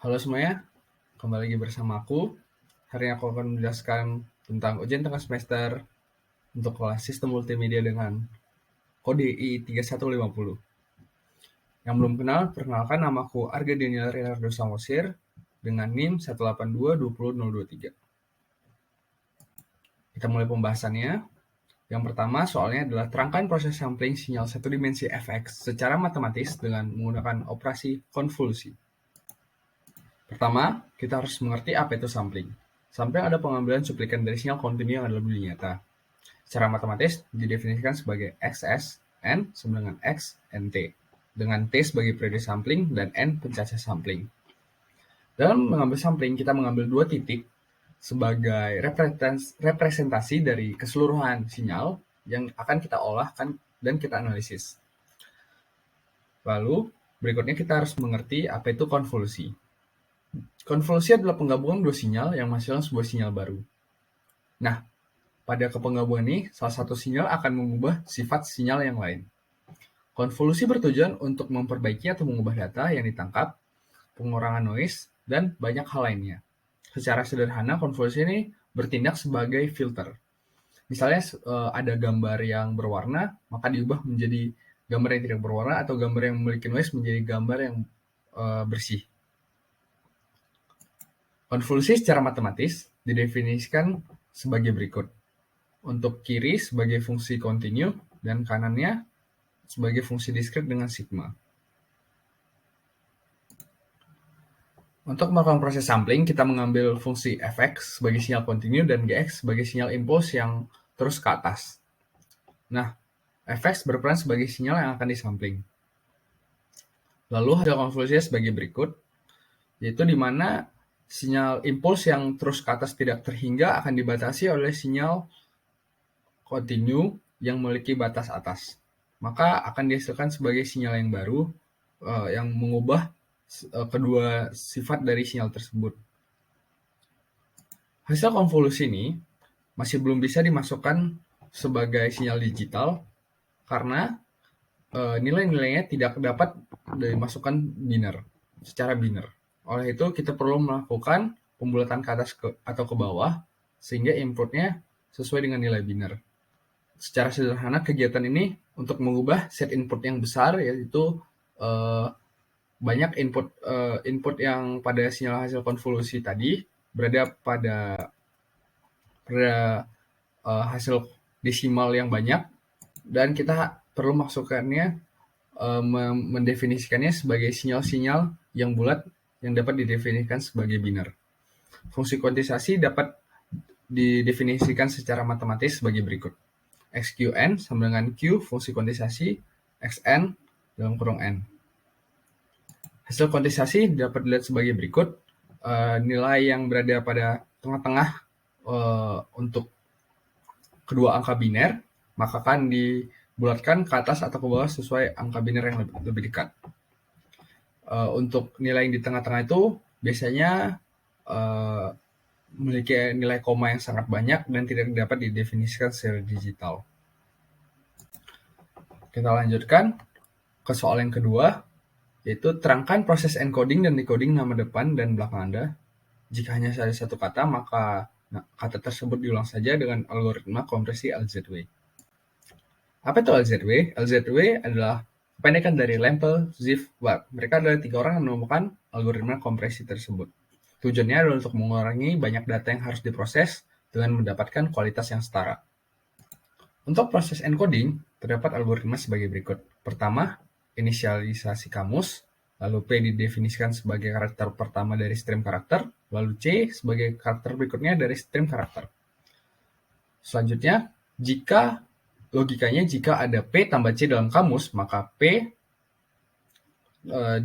Halo semuanya, kembali lagi bersama aku. Hari ini aku akan menjelaskan tentang ujian tengah semester untuk kelas Sistem Multimedia dengan kode I3150. Yang belum kenal, perkenalkan namaku Arga Daniel Renardo Samosir dengan NIM 1822023. Kita mulai pembahasannya. Yang pertama, soalnya adalah terangkan proses sampling sinyal satu dimensi fx secara matematis dengan menggunakan operasi konvolusi. Pertama, kita harus mengerti apa itu sampling. Sampling adalah pengambilan cuplikan dari sinyal kontinu yang adalah bunyi nyata. Secara matematis didefinisikan sebagai XS, N sama dengan X, NT, dengan T sebagai periode sampling dan N pencacah sampling. Dalam mengambil sampling, kita mengambil dua titik sebagai representasi dari keseluruhan sinyal yang akan kita olah dan kita analisis. Lalu, berikutnya kita harus mengerti apa itu konvolusi. Konvolusi adalah penggabungan dua sinyal yang menghasilkan sebuah sinyal baru. Nah, pada kepegabungan ini, salah satu sinyal akan mengubah sifat sinyal yang lain. Konvolusi bertujuan untuk memperbaiki atau mengubah data yang ditangkap, pengurangan noise, dan banyak hal lainnya. Secara sederhana, konvolusi ini bertindak sebagai filter. Misalnya ada gambar yang berwarna, maka diubah menjadi gambar yang tidak berwarna, atau gambar yang memiliki noise menjadi gambar yang bersih. Konvolusi secara matematis didefinisikan sebagai berikut. Untuk kiri sebagai fungsi kontinu dan kanannya sebagai fungsi diskrit dengan sigma. Untuk melakukan proses sampling, kita mengambil fungsi fx sebagai sinyal kontinu dan gx sebagai sinyal impuls yang terus ke atas. Nah, fx berperan sebagai sinyal yang akan disampling. Lalu hasil konvolusinya sebagai berikut, yaitu di mana sinyal impuls yang terus ke atas tidak terhingga akan dibatasi oleh sinyal kontinu yang memiliki batas atas. Maka akan dihasilkan sebagai sinyal yang baru yang mengubah kedua sifat dari sinyal tersebut. Hasil konvolusi ini masih belum bisa dimasukkan sebagai sinyal digital karena nilai-nilainya tidak dapat dimasukkan secara biner. Oleh itu kita perlu melakukan pembulatan ke atas atau ke bawah sehingga inputnya sesuai dengan nilai biner. Secara sederhana kegiatan ini untuk mengubah set input yang besar, yaitu banyak input yang pada sinyal hasil konvolusi tadi berada pada hasil desimal yang banyak, dan kita perlu masukkannya mendefinisikannya sebagai sinyal-sinyal yang bulat yang dapat didefinisikan sebagai biner. Fungsi kuantisasi dapat didefinisikan secara matematis sebagai berikut. XQN sama dengan Q fungsi kuantisasi XN dalam kurung N. Hasil kuantisasi dapat dilihat sebagai berikut. Nilai yang berada pada tengah-tengah untuk kedua angka biner, maka akan dibulatkan ke atas atau ke bawah sesuai angka biner yang lebih dekat. Untuk nilai yang di tengah-tengah itu biasanya memiliki nilai koma yang sangat banyak dan tidak dapat didefinisikan secara digital. Kita lanjutkan ke soal yang kedua, yaitu terangkan proses encoding dan decoding nama depan dan belakang Anda. Jika hanya ada satu kata, maka kata tersebut diulang saja dengan algoritma kompresi LZW. Apa itu LZW? LZW adalah kependekan dari Lempel, Ziff, Webb. Mereka adalah 3 orang yang menemukan algoritma kompresi tersebut. Tujuannya adalah untuk mengurangi banyak data yang harus diproses dengan mendapatkan kualitas yang setara. Untuk proses encoding, terdapat algoritma sebagai berikut. Pertama, inisialisasi kamus, lalu P didefinisikan sebagai karakter pertama dari stream karakter, lalu C sebagai karakter berikutnya dari stream karakter. Selanjutnya, logikanya jika ada P tambah C dalam kamus, maka P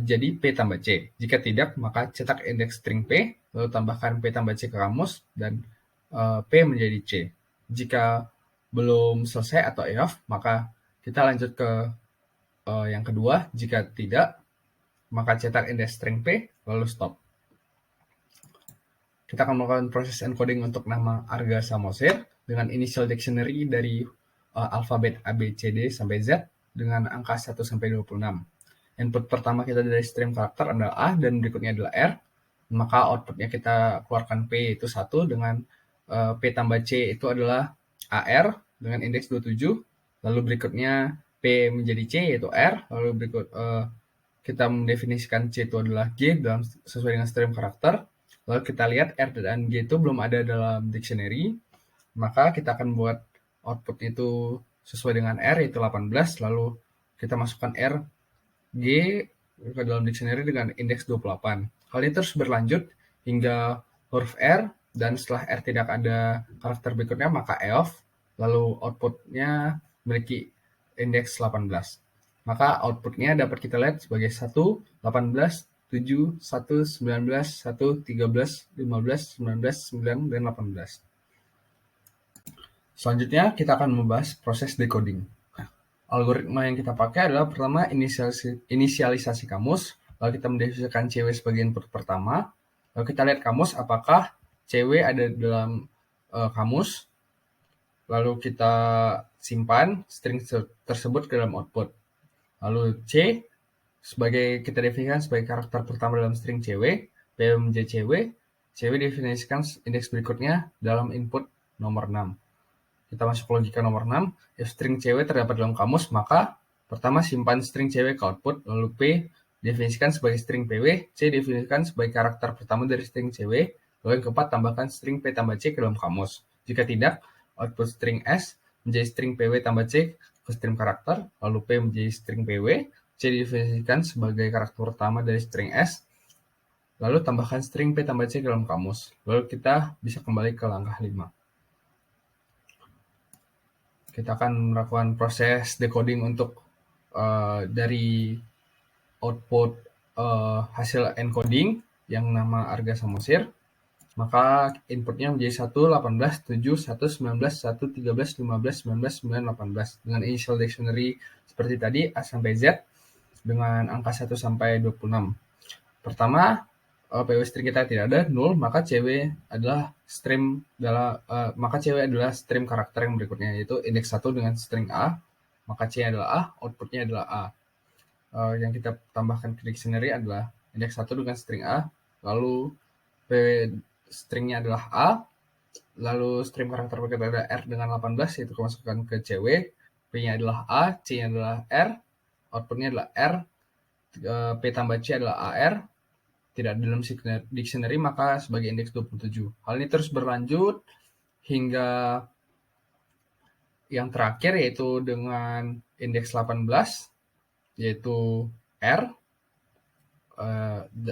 jadi P tambah C. Jika tidak, maka cetak indeks string P, lalu tambahkan P tambah C ke kamus, dan P menjadi C. Jika belum selesai atau enough, maka kita lanjut ke yang kedua. Jika tidak, maka cetak indeks string P, lalu stop. Kita akan melakukan proses encoding untuk nama Arga Samosir dengan initial dictionary dari alfabet A, B, C, D sampai Z dengan angka 1 sampai 26. Input pertama kita dari stream karakter adalah A dan berikutnya adalah R. maka outputnya kita keluarkan P itu 1 dengan P tambah C itu adalah AR dengan indeks 27, lalu berikutnya P menjadi C yaitu R, lalu berikut kita mendefinisikan C itu adalah G dalam sesuai dengan stream karakter, lalu kita lihat R dan G itu belum ada dalam dictionary, maka kita akan buat output itu sesuai dengan R yaitu 18, lalu kita masukkan R, G ke dalam dictionary dengan indeks 28. Hal ini terus berlanjut hingga huruf R, dan setelah R tidak ada karakter berikutnya maka EOF, lalu outputnya memiliki indeks 18. Maka outputnya dapat kita lihat sebagai 1, 18, 7, 1, 19, 1, 13, 15, 19, 9, dan 18. Selanjutnya kita akan membahas proses decoding. Algoritma yang kita pakai adalah pertama inisialisasi kamus, lalu kita mendefinisikan CW sebagai input pertama, lalu kita lihat kamus apakah CW ada dalam kamus, lalu kita simpan string tersebut ke dalam output. Lalu C sebagai kita definisikan sebagai karakter pertama dalam string CW, P menjadi CW, CW definisikan indeks berikutnya dalam input nomor 6. Kita masuk logika nomor 6, if string CW terdapat dalam kamus, maka pertama simpan string CW ke output, lalu P definisikan sebagai string PW, C definisikan sebagai karakter pertama dari string CW, lalu yang keempat tambahkan string P tambah C ke dalam kamus. Jika tidak, output string S menjadi string PW tambah C ke string karakter, lalu P menjadi string PW, C definisikan sebagai karakter pertama dari string S, lalu tambahkan string P tambah C ke dalam kamus. Lalu kita bisa kembali ke langkah 5. Kita akan melakukan proses decoding untuk dari output hasil encoding yang nama Arga Samosir. Maka inputnya menjadi 1, 18, 7, 1, 19, 1, 13, 15, 19, 9, 18. Dengan initial dictionary seperti tadi, A sampai Z dengan angka 1 sampai 26. Pertama, PW string kita tidak ada, 0, maka CW adalah stream karakter yang berikutnya, yaitu indeks 1 dengan string A, maka C adalah A, outputnya adalah A. Yang kita tambahkan ke dictionary adalah indeks 1 dengan string A, lalu PW stringnya adalah A, lalu stream karakter berikutnya adalah R dengan 18, yaitu kemasukan ke CW, P-nya adalah A, C-nya adalah R, outputnya adalah R, P tambah C adalah AR, tidak ada dalam dictionary, maka sebagai indeks 27. Hal ini terus berlanjut hingga yang terakhir, yaitu dengan indeks 18, yaitu R,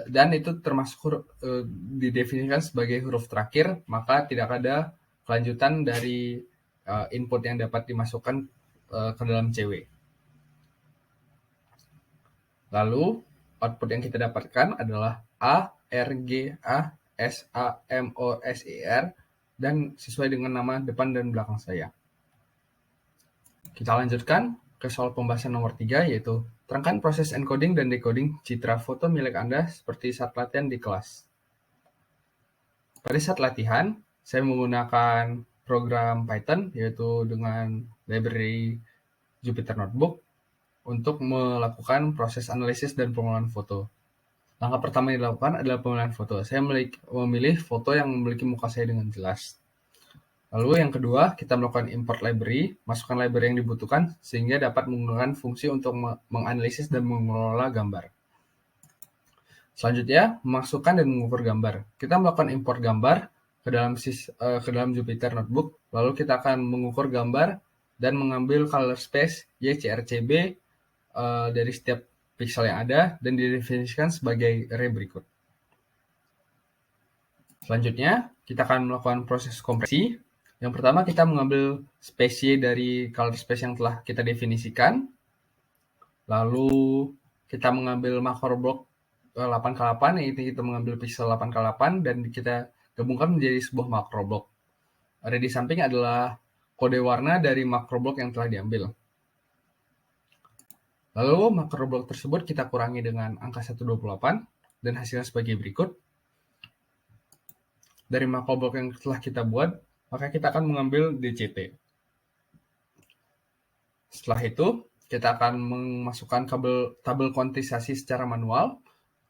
dan itu termasuk didefinisikan sebagai huruf terakhir, maka tidak ada kelanjutan dari input yang dapat dimasukkan ke dalam CW. Lalu output yang kita dapatkan adalah A, R, G, A, S, A, M, O, S, E, R, dan sesuai dengan nama depan dan belakang saya. Kita lanjutkan ke soal pembahasan nomor 3, yaitu terangkan proses encoding dan decoding citra foto milik Anda seperti saat latihan di kelas. Pada saat latihan, saya menggunakan program Python, yaitu dengan library Jupyter Notebook, untuk melakukan proses analisis dan pengolahan foto. Langkah pertama yang dilakukan adalah pemilihan foto. Saya memilih foto yang memiliki muka saya dengan jelas. Lalu yang kedua, kita melakukan import library, masukkan library yang dibutuhkan sehingga dapat menggunakan fungsi untuk menganalisis dan mengelola gambar. Selanjutnya, memasukkan dan mengukur gambar. Kita melakukan import gambar ke dalam Jupyter Notebook, lalu kita akan mengukur gambar dan mengambil color space YCRCB dari setiap pixel yang ada dan didefinisikan sebagai array berikut. Selanjutnya, kita akan melakukan proses kompresi. Yang pertama, kita mengambil space dari color space yang telah kita definisikan. Lalu kita mengambil macro block 8x8, yaitu kita mengambil pixel 8x8 dan kita gabungkan menjadi sebuah macro block. Ada di samping adalah kode warna dari macro block yang telah diambil. Lalu macro block tersebut kita kurangi dengan angka 128 dan hasilnya sebagai berikut. Dari macro block yang telah kita buat, maka kita akan mengambil DCT. Setelah itu, kita akan memasukkan tabel kuantitisasi secara manual.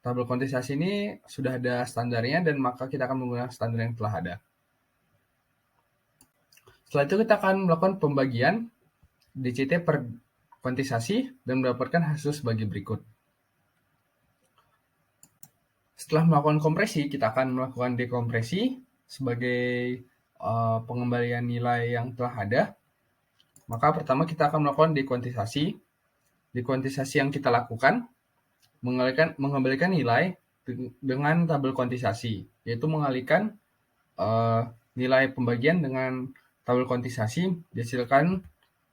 tabel kuantitasasi ini sudah ada standarnya dan maka kita akan menggunakan standar yang telah ada. Setelah itu kita akan melakukan pembagian DCT per kuantitasasi dan mendapatkan hasil sebagai berikut. Setelah melakukan kompresi, kita akan melakukan dekompresi sebagai pengembalian nilai yang telah ada. Maka pertama kita akan melakukan dekuantisasi. Dekuantisasi yang kita lakukan mengembalikan nilai dengan tabel kuantisasi, yaitu mengalihkan nilai pembagian dengan tabel kuantisasi dihasilkan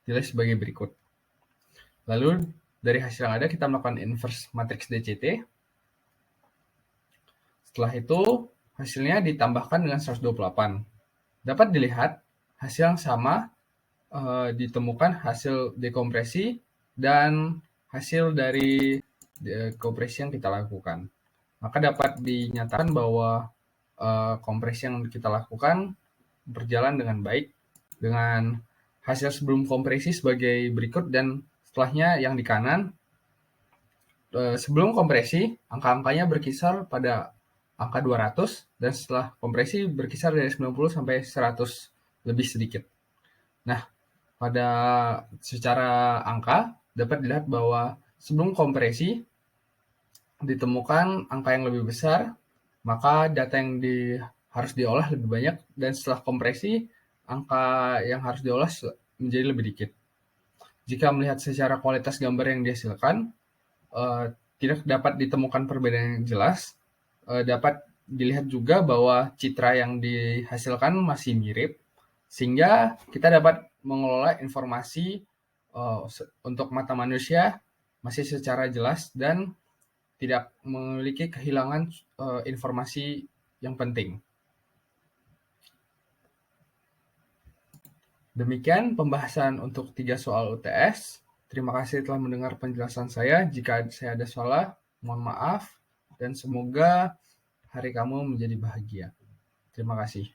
nilai sebagai berikut. Lalu dari hasil yang ada kita melakukan inverse matriks DCT. Setelah itu hasilnya ditambahkan dengan 128. Dapat dilihat hasil yang sama ditemukan hasil dekompresi dan hasil dari dekompresi yang kita lakukan. Maka dapat dinyatakan bahwa kompresi yang kita lakukan berjalan dengan baik dengan hasil sebelum kompresi sebagai berikut dan setelahnya yang di kanan. Sebelum kompresi angka-angkanya berkisar pada angka 200 dan setelah kompresi berkisar dari 90 sampai 100 lebih sedikit. Nah, pada secara angka dapat dilihat bahwa sebelum kompresi ditemukan angka yang lebih besar, maka data yang harus diolah lebih banyak dan setelah kompresi angka yang harus diolah menjadi lebih dikit. Jika melihat secara kualitas gambar yang dihasilkan, tidak dapat ditemukan perbedaan yang jelas. Dapat dilihat juga bahwa citra yang dihasilkan masih mirip, sehingga kita dapat mengelola informasi untuk mata manusia masih secara jelas dan tidak memiliki kehilangan informasi yang penting. Demikian pembahasan untuk 3 soal UTS. Terima kasih telah mendengar penjelasan saya. Jika saya ada salah, mohon maaf dan semoga hari kamu menjadi bahagia. Terima kasih.